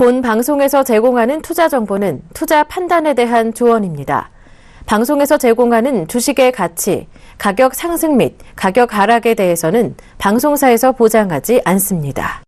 본 방송에서 제공하는 투자 정보는 투자 판단에 대한 조언입니다. 방송에서 제공하는 주식의 가치, 가격 상승 및 가격 하락에 대해서는 방송사에서 보장하지 않습니다.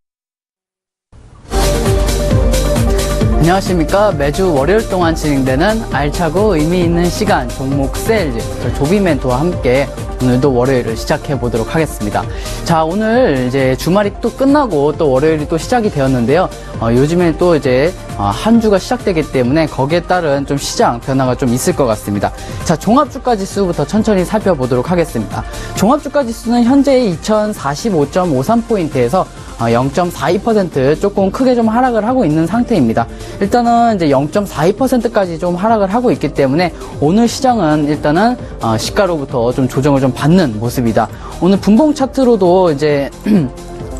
안녕하십니까. 매주 월요일 동안 진행되는 알차고 의미 있는 시간 종목 세일즈 조비멘토와 함께 오늘도 월요일을 시작해 보도록 하겠습니다. 자, 오늘 이제 주말이 또 끝나고 또 월요일이 또 시작이 되었는데요. 요즘에 또 이제 한 주가 시작되기 때문에 거기에 따른 좀 시장 변화가 좀 있을 것 같습니다. 자, 종합주가 지수부터 천천히 살펴보도록 하겠습니다. 종합주가 지수는 현재 2045.53포인트에서 0.42% 조금 크게 좀 하락을 하고 있는 상태입니다. 일단은 이제 0.42%까지 좀 하락을 하고 있기 때문에 오늘 시장은 일단은 시가로부터 좀 조정을 좀 받는 모습이다. 오늘 분봉 차트로도 이제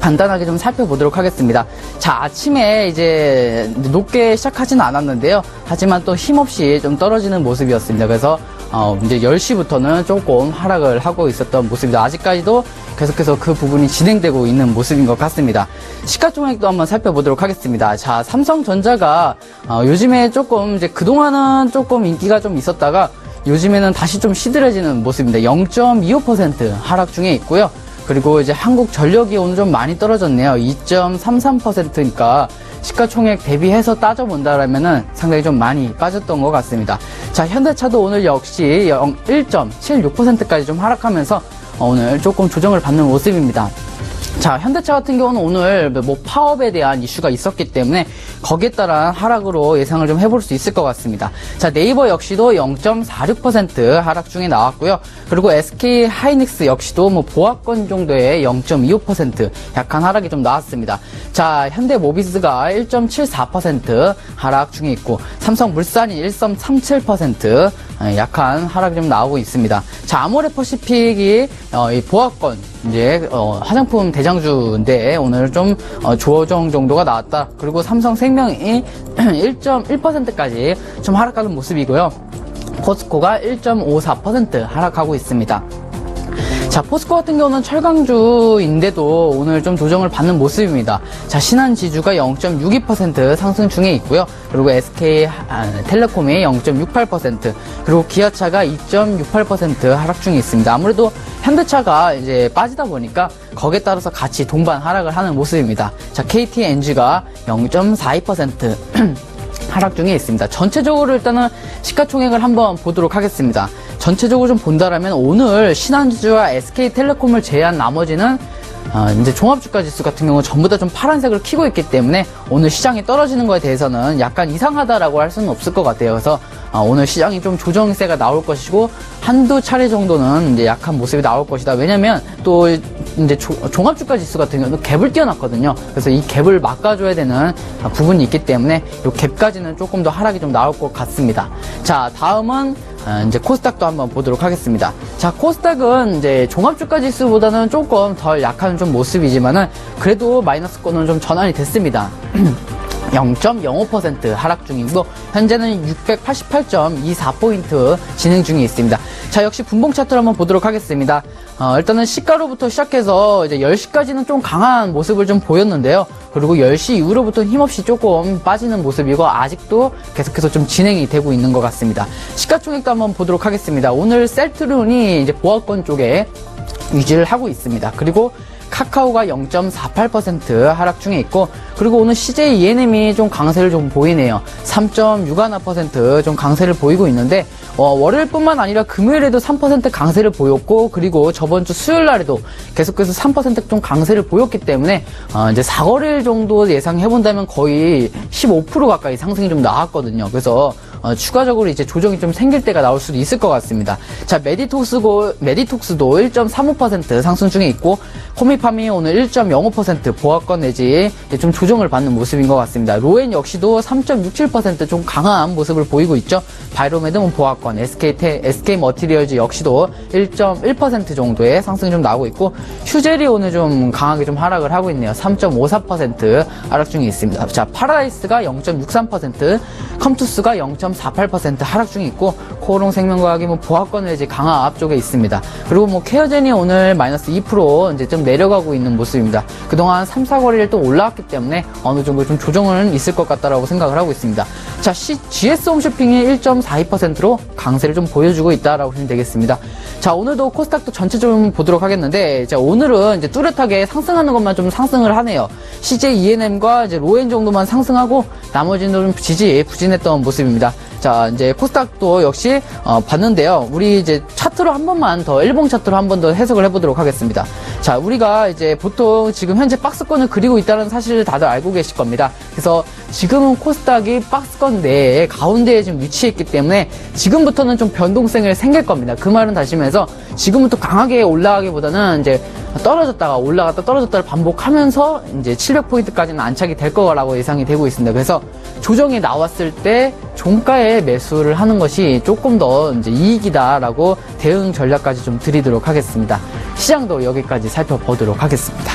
간단하게 좀 살펴보도록 하겠습니다. 자, 아침에 이제 높게 시작하지는 않았는데요. 하지만 또 힘없이 좀 떨어지는 모습이었습니다. 그래서 이제 10시부터는 조금 하락을 하고 있었던 모습이다. 아직까지도 계속해서 그 부분이 진행되고 있는 모습인 것 같습니다. 시가총액도 한번 살펴보도록 하겠습니다. 자, 삼성전자가 요즘에 조금 이제 그동안은 조금 인기가 좀 있었다가 요즘에는 다시 좀 시들해지는 모습입니다. 0.25% 하락 중에 있고요. 그리고 이제 한국전력이 오늘 좀 많이 떨어졌네요. 2.33%니까 시가총액 대비해서 따져본다라면은 상당히 좀 많이 빠졌던 것 같습니다. 자, 현대차도 오늘 역시 1.76%까지 좀 하락하면서 오늘 조금 조정을 받는 모습입니다. 자, 현대차 같은 경우는 오늘 뭐 파업에 대한 이슈가 있었기 때문에 거기에 따른 하락으로 예상을 좀 해볼 수 있을 것 같습니다. 자, 네이버 역시도 0.46% 하락 중에 나왔고요. 그리고 SK 하이닉스 역시도 뭐 보합권 정도의 0.25% 약한 하락이 좀 나왔습니다. 자, 현대모비스가 1.74% 하락 중에 있고 삼성물산이 1.37% 약한 하락이 좀 나오고 있습니다. 자, 아모레퍼시픽이 이 보합권 이제 화장품 대장주인데 오늘 좀 조정 정도가 나왔다. 그리고 삼성생명이 1.1%까지 좀 하락하는 모습이고요. 포스코가 1.54% 하락하고 있습니다. 자, 포스코 같은 경우는 철강주인데도 오늘 좀 조정을 받는 모습입니다. 자, 신한지주가 0.62% 상승 중에 있고요. 그리고 SK텔레콤이 0.68%, 그리고 기아차가 2.68% 하락 중에 있습니다. 아무래도 현대차가 이제 빠지다 보니까 거기에 따라서 같이 동반 하락을 하는 모습입니다. 자, KTNG가 0.42% 하락 중에 있습니다. 전체적으로 일단은 시가총액을 한번 보도록 하겠습니다. 전체적으로 좀 본다라면 오늘 신한지주와 SK텔레콤을 제외한 나머지는 이제 종합주가 지수 같은 경우는 전부 다 좀 파란색을 켜고 있기 때문에 오늘 시장이 떨어지는 거에 대해서는 약간 이상하다라고 할 수는 없을 것 같아요. 그래서 오늘 시장이 좀 조정세가 나올 것이고 한두 차례 정도는 이제 약한 모습이 나올 것이다. 왜냐면 또 이제 종합주가 지수 같은 경우는 갭을 띄워놨거든요. 그래서 이 갭을 막아줘야 되는 부분이 있기 때문에 이 갭까지는 조금 더 하락이 좀 나올 것 같습니다. 자, 다음은 이제 코스닥도 한번 보도록 하겠습니다. 자, 코스닥은 이제 종합주가 지수보다는 조금 덜 약한 좀 모습이지만은 그래도 마이너스권은 좀 전환이 됐습니다. 0.05% 하락 중이고 현재는 688.24포인트 진행 중에 있습니다. 자, 역시 분봉 차트를 한번 보도록 하겠습니다. 일단은 시가로부터 시작해서 이제 10시까지는 좀 강한 모습을 좀 보였는데요. 그리고 10시 이후로부터는 힘없이 조금 빠지는 모습이고 아직도 계속해서 좀 진행이 되고 있는 것 같습니다. 시가총액도 한번 보도록 하겠습니다. 오늘 셀트론이 이제 보합권 쪽에 유지를 하고 있습니다. 그리고 카카오가 0.48% 하락 중에 있고, 그리고 오늘 CJ ENM이 좀 강세를 좀 보이네요. 3.61% 좀 강세를 보이고 있는데 월요일뿐만 아니라 금요일에도 3% 강세를 보였고, 그리고 저번 주 수요일 날에도 계속해서 3% 좀 강세를 보였기 때문에 이제 4거래일 정도 예상해 본다면 거의 15% 가까이 상승이 좀 나왔거든요. 그래서 추가적으로 이제 조정이 좀 생길 때가 나올 수도 있을 것 같습니다. 자, 메디톡스도 1.35% 상승 중에 있고, 코미팜이 오늘 1.05% 보합권 내지 좀 조정을 받는 모습인 것 같습니다. 로엔 역시도 3.67% 좀 강한 모습을 보이고 있죠. 바이로메드는 보합권, SK머티리얼즈 역시도 1.1% 정도의 상승이 좀 나오고 있고, 휴젤이 오늘 좀 강하게 좀 하락을 하고 있네요. 3.54% 하락 중에 있습니다. 자, 파라다이스가 0.63%, 컴투스가 0.3% 0.48% 하락 중에 있고, 코오롱 생명과학이 뭐 보합권 외지 강화 앞쪽에 있습니다. 그리고 뭐 케어젠이 오늘 마이너스 2% 이제 좀 내려가고 있는 모습입니다. 그동안 3, 4거래일 또 올라왔기 때문에 어느 정도 좀 조정은 있을 것 같다라고 생각을 하고 있습니다. 자, GS 홈쇼핑이 1.42%로 강세를 좀 보여주고 있다라고 보시면 되겠습니다. 자, 오늘도 코스닥도 전체적으로 보도록 하겠는데, 자, 오늘은 이제 뚜렷하게 상승하는 것만 좀 상승을 하네요. CJ ENM과 이제 로엔 정도만 상승하고, 나머지는 좀 부진했던 모습입니다. 자, 이제 코스닥도 역시 봤는데요. 우리 이제 차트로 한 번만 더, 일봉 차트로 한 번 더 해석을 해보도록 하겠습니다. 자, 우리가 이제 보통 지금 현재 박스권을 그리고 있다는 사실을 다들 알고 계실 겁니다. 그래서 지금은 코스닥이 박스권 내에 가운데에 지금 위치했기 때문에 지금부터는 좀 변동성이 생길 겁니다. 그 말은 다시면서 지금부터 강하게 올라가기보다는 이제 떨어졌다가 올라갔다 떨어졌다를 반복하면서 이제 700포인트까지는 안착이 될 거라고 예상이 되고 있습니다. 그래서 조정이 나왔을 때 종가에 매수를 하는 것이 조금 더 이제 이익이다라고 대응 전략까지 좀 드리도록 하겠습니다. 시장도 여기까지 살펴보도록 하겠습니다.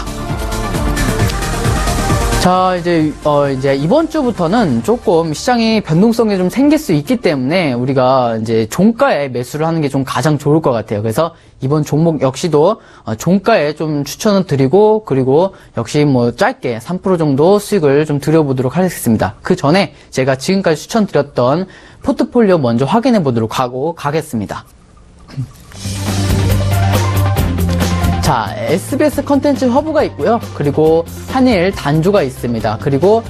자, 이제 이번 주부터는 조금 시장이 변동성이 좀 생길 수 있기 때문에 우리가 이제 종가에 매수를 하는 게 좀 가장 좋을 것 같아요. 그래서 이번 종목 역시도 종가에 좀 추천을 드리고, 그리고 역시 뭐 짧게 3% 정도 수익을 좀 드려보도록 하겠습니다. 그 전에 제가 지금까지 추천드렸던 포트폴리오 먼저 확인해 보도록 가겠습니다. 자, SBS 컨텐츠 허브가 있고요. 그리고 한일 단조가 있습니다. 그리고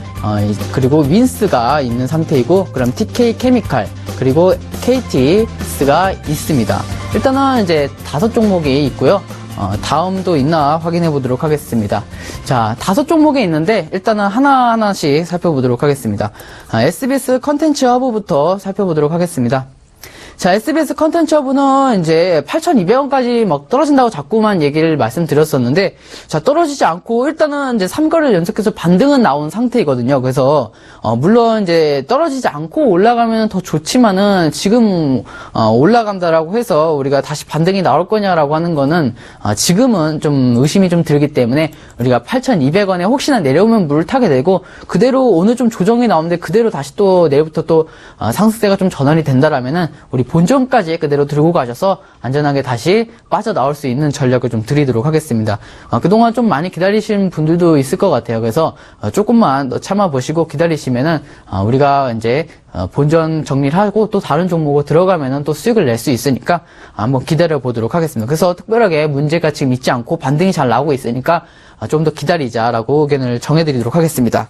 윈스가 있는 상태이고, 그럼 TK 케미칼, 그리고 KTS가 있습니다. 일단은 이제 5종목이 있고요. 다음도 있나 확인해 보도록 하겠습니다. 자, 5종목이 있는데 일단은 하나하나씩 살펴보도록 하겠습니다. SBS 컨텐츠 허브부터 살펴보도록 하겠습니다. 자, SBS 컨텐츠 허브는 이제 8,200원까지 막 떨어진다고 자꾸만 얘기를 말씀드렸었는데, 자, 떨어지지 않고 일단은 이제 3거래를 연속해서 반등은 나온 상태이거든요. 그래서, 물론 이제 떨어지지 않고 올라가면 더 좋지만은 지금, 올라간다라고 해서 우리가 다시 반등이 나올 거냐라고 하는 거는, 지금은 좀 의심이 좀 들기 때문에 우리가 8,200원에 혹시나 내려오면 물을 타게 되고, 그대로 오늘 좀 조정이 나오는데 그대로 다시 또 내일부터 또 상승세가 좀 전환이 된다라면은 우리 본전까지 그대로 들고 가셔서 안전하게 다시 빠져나올 수 있는 전략을 좀 드리도록 하겠습니다. 그동안 좀 많이 기다리시는 분들도 있을 것 같아요. 그래서 조금만 더 참아보시고 기다리시면은 우리가 이제 본전 정리를 하고 또 다른 종목으로 들어가면은 또 수익을 낼 수 있으니까 한번 기다려 보도록 하겠습니다. 그래서 특별하게 문제가 지금 있지 않고 반등이 잘 나오고 있으니까 좀 더 기다리자라고 의견을 정해드리도록 하겠습니다.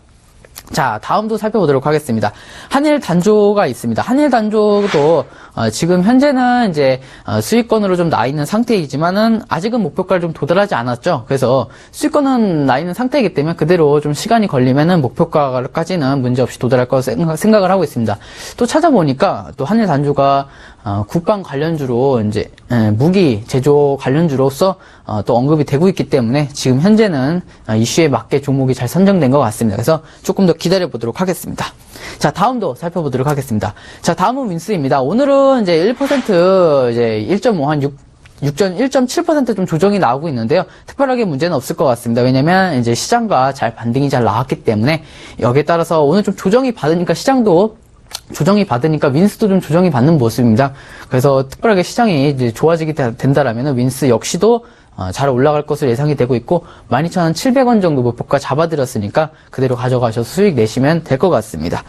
자, 다음도 살펴보도록 하겠습니다. 한일 단조가 있습니다. 한일 단조도 지금 현재는 이제 수익권으로 좀 나 있는 상태이지만은 아직은 목표가를 좀 도달하지 않았죠. 그래서 수익권은 나 있는 상태이기 때문에 그대로 좀 시간이 걸리면은 목표가까지는 문제없이 도달할 거 생각을 하고 있습니다. 또 찾아보니까 또 한일 단조가 국방 관련주로 이제 무기 제조 관련주로서 또 언급이 되고 있기 때문에 지금 현재는 이슈에 맞게 종목이 잘 선정된 것 같습니다. 그래서 조금 더 기다려 보도록 하겠습니다. 자, 다음도 살펴보도록 하겠습니다. 자, 다음은 윈스입니다. 오늘은 이제 1% 이제 1.5 한 1.7% 좀 조정이 나오고 있는데요. 특별하게 문제는 없을 것 같습니다. 왜냐면 이제 시장과 반등이 잘 나왔기 때문에 여기에 따라서 오늘 좀 조정이 받으니까 시장도 조정이 받으니까 윈스도 좀 조정이 받는 모습입니다. 그래서 특별하게 시장이 이제 좋아지게 된다라면 윈스 역시도 잘 올라갈 것으로 예상이 되고 있고 12,700원 정도 목표가 잡아드렸으니까 그대로 가져가셔서 수익 내시면 될 것 같습니다.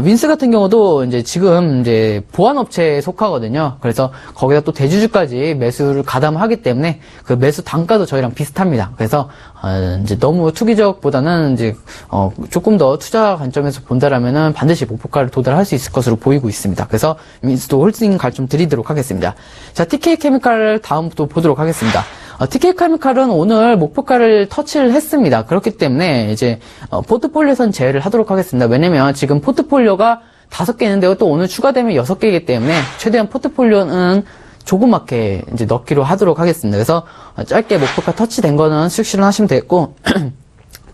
윈스 같은 경우도 이제 지금 이제 보안업체에 속하거든요. 그래서 거기다 또 대주주까지 매수를 가담하기 때문에 그 매수 단가도 저희랑 비슷합니다. 그래서 이제 너무 투기적보다는 이제 조금 더 투자 관점에서 본다라면은 반드시 목표가를 도달할 수 있을 것으로 보이고 있습니다. 그래서 윈스도 홀딩 좀 드리도록 하겠습니다. 자, TK 케미칼 다음부터 보도록 하겠습니다. TK 케미칼은 오늘 목표가를 터치를 했습니다. 그렇기 때문에 이제 포트폴리오선 제외를 하도록 하겠습니다. 왜냐면 지금 포트폴리오가 5개 있는데요. 또 오늘 추가되면 6개이기 때문에 최대한 포트폴리오는 조그맣게 이제 넣기로 하도록 하겠습니다. 그래서 짧게 목표가 터치된 거는 수익 실현하시면 되겠고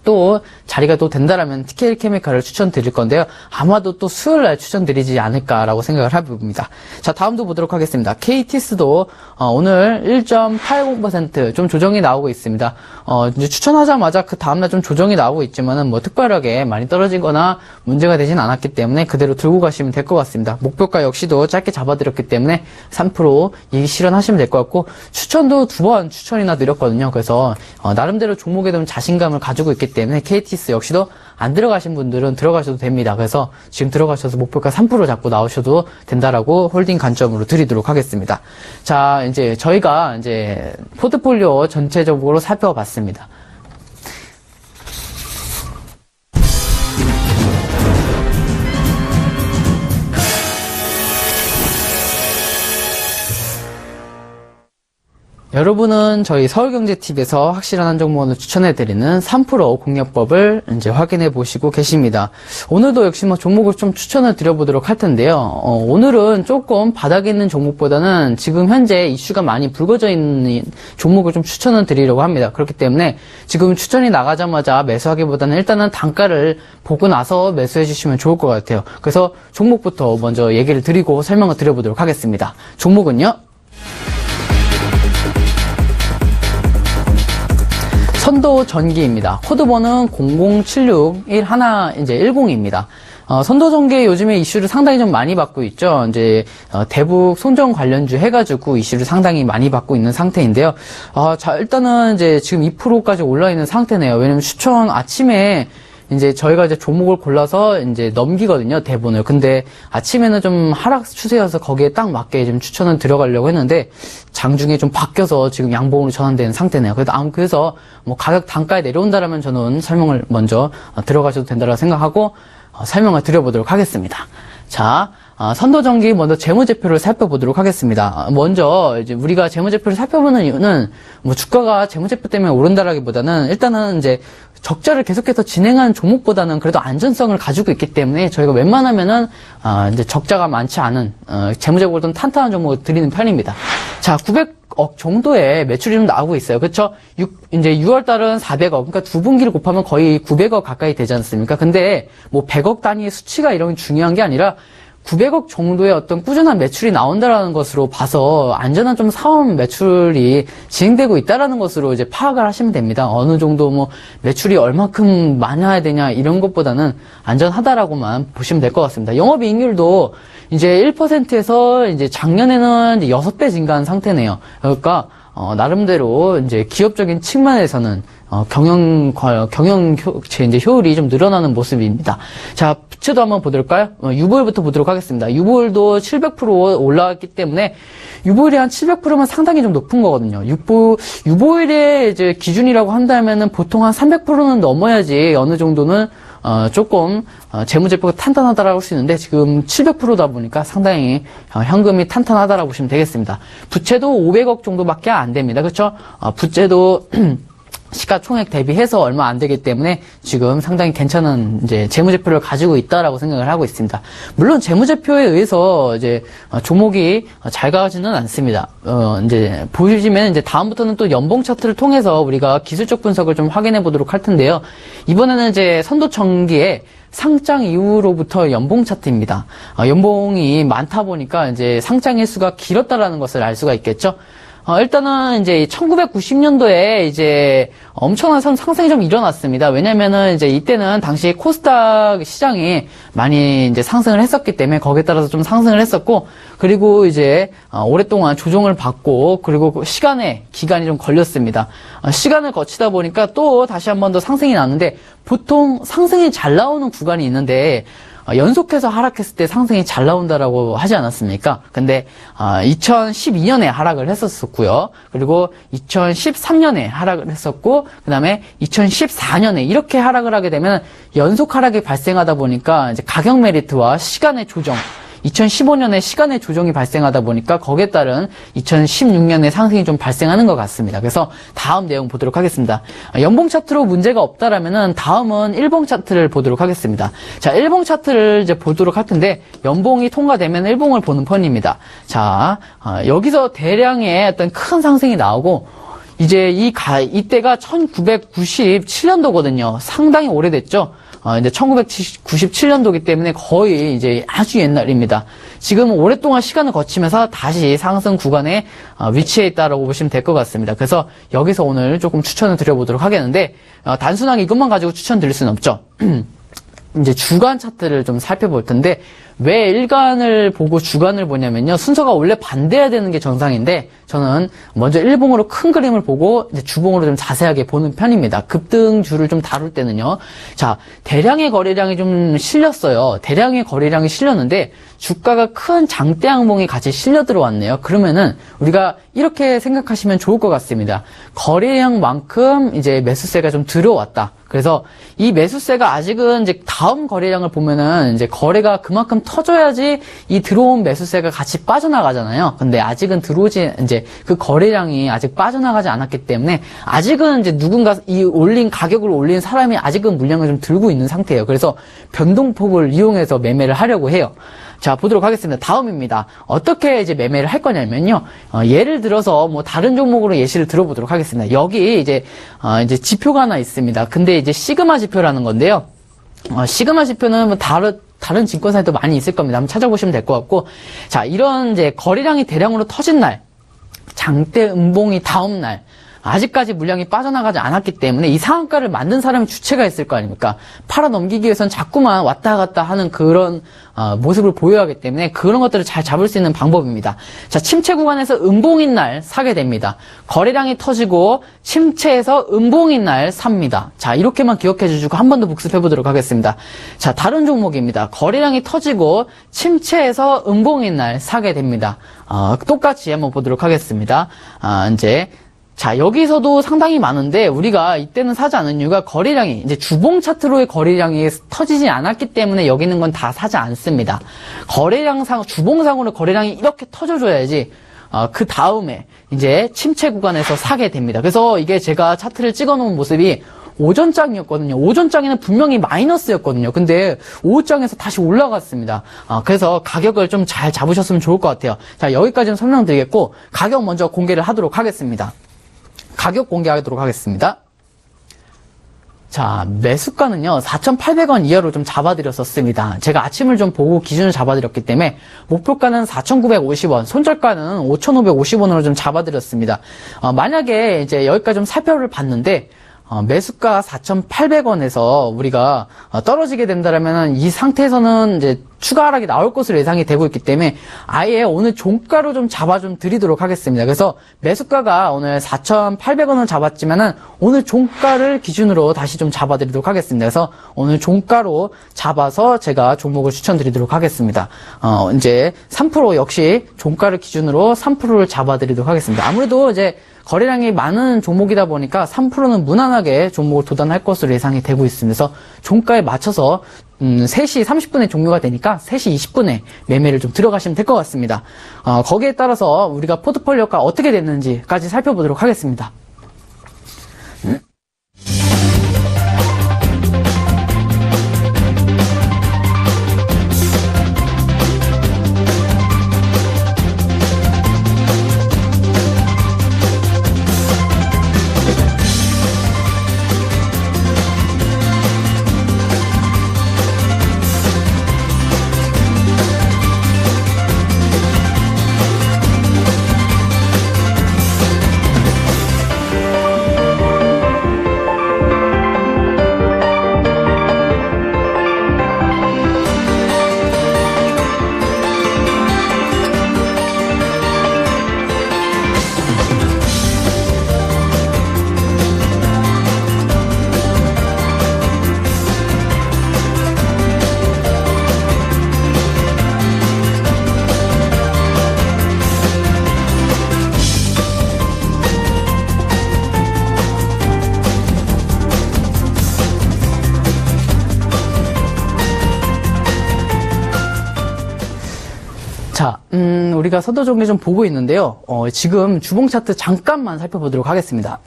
또 자리가 또 된다라면 TK 케미칼을 추천드릴 건데요. 아마도 또 수요일 날 추천드리지 않을까라고 생각을 해봅니다. 자, 다음도 보도록 하겠습니다. KTS도 오늘 1.80% 좀 조정이 나오고 있습니다. 이제 추천하자마자 그 다음날 좀 조정이 나오고 있지만은 뭐 특별하게 많이 떨어지거나 문제가 되진 않았기 때문에 그대로 들고 가시면 될 것 같습니다. 목표가 역시도 짧게 잡아드렸기 때문에 3% 이익 실현하시면 될 것 같고, 추천도 2번 추천이나 드렸거든요. 그래서 나름대로 종목에 좀 자신감을 가지고 있기 때문에 KTS 역시도 안 들어가신 분들은 들어가셔도 됩니다. 그래서 지금 들어가셔서 목표가 3% 잡고 나오셔도 된다라고 홀딩 관점으로 드리도록 하겠습니다. 자, 이제 저희가 이제 포트폴리오 전체적으로 살펴봤습니다. 여러분은 저희 서울경제TV에서 확실한 한 종목을 추천해드리는 3% 공략법을 이제 확인해 보시고 계십니다. 오늘도 역시 뭐 종목을 좀 추천을 드려보도록 할 텐데요. 오늘은 조금 바닥에 있는 종목보다는 지금 현재 이슈가 많이 불거져 있는 종목을 좀 추천을 드리려고 합니다. 그렇기 때문에 지금 추천이 나가자마자 매수하기보다는 일단은 단가를 보고 나서 매수해 주시면 좋을 것 같아요. 그래서 종목부터 먼저 얘기를 드리고 설명을 드려보도록 하겠습니다. 종목은요, 선도전기입니다. 코드번은 0076110입니다. 선도전기 요즘에 이슈를 상당히 좀 많이 받고 있죠. 이제 대북 손정 관련주 해가지고 이슈를 상당히 많이 받고 있는 상태인데요. 자, 일단은 이제 지금 2%까지 올라 있는 상태네요. 왜냐면 추천 아침에 이제 저희가 이제 종목을 골라서 이제 넘기거든요, 대본을. 근데 아침에는 좀 하락 추세여서 거기에 딱 맞게 좀 추천을 들어가려고 했는데 장중에 좀 바뀌어서 지금 양봉으로 전환된 상태네요. 그래서 뭐 가격 단가에 내려온다라면 저는 설명을 먼저 들어가셔도 된다고 생각하고 설명을 드려보도록 하겠습니다. 자, 선도전기 먼저 재무제표를 살펴보도록 하겠습니다. 먼저 이제 우리가 재무제표를 살펴보는 이유는 뭐 주가가 재무제표 때문에 오른다라기보다는 일단은 이제 적자를 계속해서 진행하는 종목보다는 그래도 안전성을 가지고 있기 때문에 저희가 웬만하면은 이제 적자가 많지 않은 재무제표가 좀 탄탄한 종목을 드리는 편입니다. 자, 900억 정도의 매출이 좀 나오고 있어요. 그렇죠? 이제 6월 달은 400억, 그러니까 두 분기를 곱하면 거의 900억 가까이 되지 않습니까? 근데 뭐 100억 단위의 수치가 이런 중요한 게 아니라 900억 정도의 어떤 꾸준한 매출이 나온다라는 것으로 봐서 안전한 좀 사업 매출이 진행되고 있다라는 것으로 이제 파악을 하시면 됩니다. 어느 정도 뭐 매출이 얼마큼 많아야 되냐 이런 것보다는 안전하다라고만 보시면 될 것 같습니다. 영업이익률도 이제 1%에서 이제 작년에는 이제 6배 증가한 상태네요. 그러니까 나름대로 이제 기업적인 측면에서는 이제 효율이 좀 늘어나는 모습입니다. 자, 부채도 한번 보도록까요? 유보율부터 보도록 하겠습니다. 유보율도 700% 올라왔기 때문에 유보율이 한 700%면 상당히 좀 높은 거거든요. 유보율의 이제 기준이라고 한다면은 보통 한 300%는 넘어야지 어느 정도는 조금 재무제표가 탄탄하다라고 할 수 있는데 지금 700%다 보니까 상당히 현금이 탄탄하다라고 보시면 되겠습니다. 부채도 500억 정도밖에 안 됩니다. 그렇죠? 부채도 시가총액 대비해서 얼마 안 되기 때문에 지금 상당히 괜찮은 이제 재무제표를 가지고 있다라고 생각을 하고 있습니다. 물론 재무제표에 의해서 이제 종목이 잘 가지는 않습니다. 이제 보시면 이제 다음부터는 또 연봉 차트를 통해서 우리가 기술적 분석을 좀 확인해 보도록 할 텐데요. 이번에는 이제 선도전기에 상장 이후로부터 연봉 차트입니다. 연봉이 많다 보니까 이제 상장 일수가 길었다라는 것을 알 수가 있겠죠. 일단은 이제 1990년도에 이제 엄청난 상승이 좀 일어났습니다. 왜냐면은 이제 이때는 당시 코스닥 시장이 많이 이제 상승을 했었기 때문에 거기에 따라서 좀 상승을 했었고, 그리고 이제 오랫동안 조정을 받고, 그리고 기간이 좀 걸렸습니다. 시간을 거치다 보니까 또 다시 한 번 더 상승이 나는데, 보통 상승이 잘 나오는 구간이 있는데 연속해서 하락했을 때 상승이 잘 나온다라고 하지 않았습니까? 근데 2012년에 하락을 했었고요. 그리고 2013년에 하락을 했었고, 그 다음에 2014년에 이렇게 하락을 하게 되면 연속 하락이 발생하다 보니까 이제 가격 메리트와 시간의 조정, 2015년에 시간의 조정이 발생하다 보니까 거기에 따른 2016년에 상승이 좀 발생하는 것 같습니다. 그래서 다음 내용 보도록 하겠습니다. 연봉 차트로 문제가 없다라면은 다음은 일봉 차트를 보도록 하겠습니다. 자, 일봉 차트를 이제 보도록 할 텐데 연봉이 통과되면 일봉을 보는 편입니다. 자, 여기서 대량의 어떤 큰 상승이 나오고 이제 이때가 1997년도거든요. 상당히 오래됐죠. 이제 1997년도이기 때문에 거의 이제 아주 옛날입니다. 지금 오랫동안 시간을 거치면서 다시 상승 구간에 위치해 있다라고 보시면 될 것 같습니다. 그래서 여기서 오늘 조금 추천을 드려보도록 하겠는데, 단순하게 이것만 가지고 추천드릴 수는 없죠. 이제 주간 차트를 좀 살펴볼 텐데, 왜 일간을 보고 주간을 보냐면요. 순서가 원래 반대해야 되는 게 정상인데, 저는 먼저 일봉으로 큰 그림을 보고 이제 주봉으로 좀 자세하게 보는 편입니다. 급등주를 좀 다룰 때는요. 자, 대량의 거래량이 좀 실렸어요. 대량의 거래량이 실렸는데, 주가가 큰 장대 양봉이 같이 실려 들어왔네요. 그러면은 우리가 이렇게 생각하시면 좋을 것 같습니다. 거래량만큼 이제 매수세가 좀 들어왔다. 그래서 이 매수세가 아직은 이제 다음 거래량을 보면은 이제 거래가 그만큼 터져야지 이 들어온 매수세가 같이 빠져나가잖아요. 근데 아직은 이제 그 거래량이 아직 빠져나가지 않았기 때문에 아직은 이제 누군가 이 가격을 올린 사람이 아직은 물량을 좀 들고 있는 상태예요. 그래서 변동폭을 이용해서 매매를 하려고 해요. 자, 보도록 하겠습니다. 다음입니다. 어떻게 이제 매매를 할 거냐면요. 예를 들어서 뭐 다른 종목으로 예시를 들어보도록 하겠습니다. 여기 이제 지표가 하나 있습니다. 근데 이제 시그마 지표라는 건데요. 시그마 지표는 뭐 다른 증권사에도 많이 있을 겁니다. 한번 찾아보시면 될 것 같고. 자, 이런 이제 거래량이 대량으로 터진 날, 장대 음봉이 다음 날, 아직까지 물량이 빠져나가지 않았기 때문에 이 상한가를 만든 사람이 주체가 있을 거 아닙니까? 팔아 넘기기 위해서는 자꾸만 왔다 갔다 하는 그런 모습을 보여야 하기 때문에 그런 것들을 잘 잡을 수 있는 방법입니다. 자, 침체 구간에서 음봉인 날 사게 됩니다. 거래량이 터지고 침체에서 음봉인 날 삽니다. 자, 이렇게만 기억해 주시고 한 번 더 복습해 보도록 하겠습니다. 자, 다른 종목입니다. 거래량이 터지고 침체에서 음봉인 날 사게 됩니다. 똑같이 한번 보도록 하겠습니다. 자, 여기서도 상당히 많은데 우리가 이때는 사지 않은 이유가 거래량이 이제 주봉 차트로의 거래량이 터지지 않았기 때문에 여기 있는 건 다 사지 않습니다. 주봉상으로 거래량이 이렇게 터져줘야지 그 다음에 이제 침체 구간에서 사게 됩니다. 그래서 이게 제가 차트를 찍어놓은 모습이 오전장이었거든요. 오전장에는 분명히 마이너스였거든요. 근데 오후장에서 다시 올라갔습니다. 그래서 가격을 좀 잘 잡으셨으면 좋을 것 같아요. 자, 여기까지는 설명드리겠고 가격 먼저 공개를 하도록 하겠습니다. 가격 공개하도록 하겠습니다. 자, 매수가는요, 4,800원 이하로 좀 잡아드렸었습니다. 제가 아침을 좀 보고 기준을 잡아드렸기 때문에, 목표가는 4,950원, 손절가는 5,550원으로 좀 잡아드렸습니다. 만약에 이제 여기까지 좀 살펴를 봤는데, 매수가 4,800원에서 우리가 떨어지게 된다면 이 상태에서는 이제 추가 하락이 나올 것으로 예상이 되고 있기 때문에 아예 오늘 종가로 좀 잡아 좀 드리도록 하겠습니다. 그래서 매수가가 오늘 4,800원을 잡았지만은 오늘 종가를 기준으로 다시 좀 잡아 드리도록 하겠습니다. 그래서 오늘 종가로 잡아서 제가 종목을 추천드리도록 하겠습니다. 이제 3% 역시 종가를 기준으로 3%를 잡아 드리도록 하겠습니다. 아무래도 이제 거래량이 많은 종목이다 보니까 3%는 무난하게 종목을 도달할 것으로 예상이 되고 있습니다. 그래서 종가에 맞춰서 3시 30분에 종료가 되니까 3시 20분에 매매를 좀 들어가시면 될 것 같습니다. 거기에 따라서 우리가 포트폴리오가 어떻게 됐는지까지 살펴보도록 하겠습니다. 자, 우리가 서도 종류 좀 보고 있는데요. 지금 주봉 차트 잠깐만 살펴보도록 하겠습니다.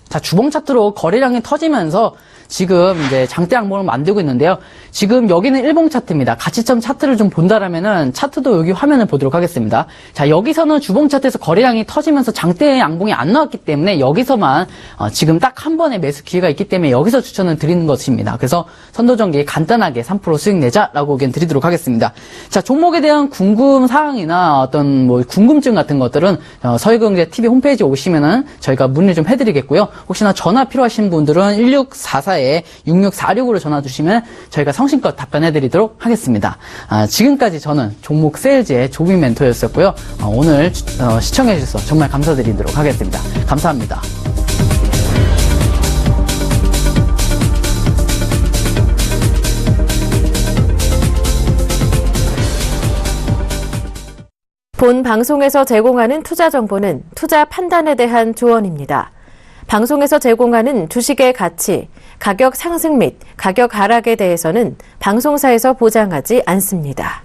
자, 주봉 차트로 거래량이 터지면서 지금 이제 장대 항목을 만들고 있는데요. 지금 여기는 일봉 차트입니다. 가치점 차트를 좀 본다라면은 차트도 여기 화면을 보도록 하겠습니다. 자, 여기서는 주봉 차트에서 거래량이 터지면서 장대 양봉이 안 나왔기 때문에 여기서만 지금 딱 한 번의 매수 기회가 있기 때문에 여기서 추천을 드리는 것입니다. 그래서 선도전기 간단하게 3% 수익 내자라고 의견 드리도록 하겠습니다. 자, 종목에 대한 궁금 사항이나 어떤 뭐 궁금증 같은 것들은 서해경제 TV 홈페이지에 오시면은 저희가 문의 좀 해드리겠고요. 혹시나 전화 필요하신 분들은 1644-6646으로 전화 주시면 저희가 성심껏 답변해드리도록 하겠습니다. 지금까지 저는 종목 세일즈의 조빈 멘토였었고요. 오늘 시청해주셔서 정말 감사드리도록 하겠습니다. 감사합니다. 본 방송에서 제공하는 투자 정보는 투자 판단에 대한 조언입니다. 방송에서 제공하는 주식의 가치, 가격 상승 및 가격 하락에 대해서는 방송사에서 보장하지 않습니다.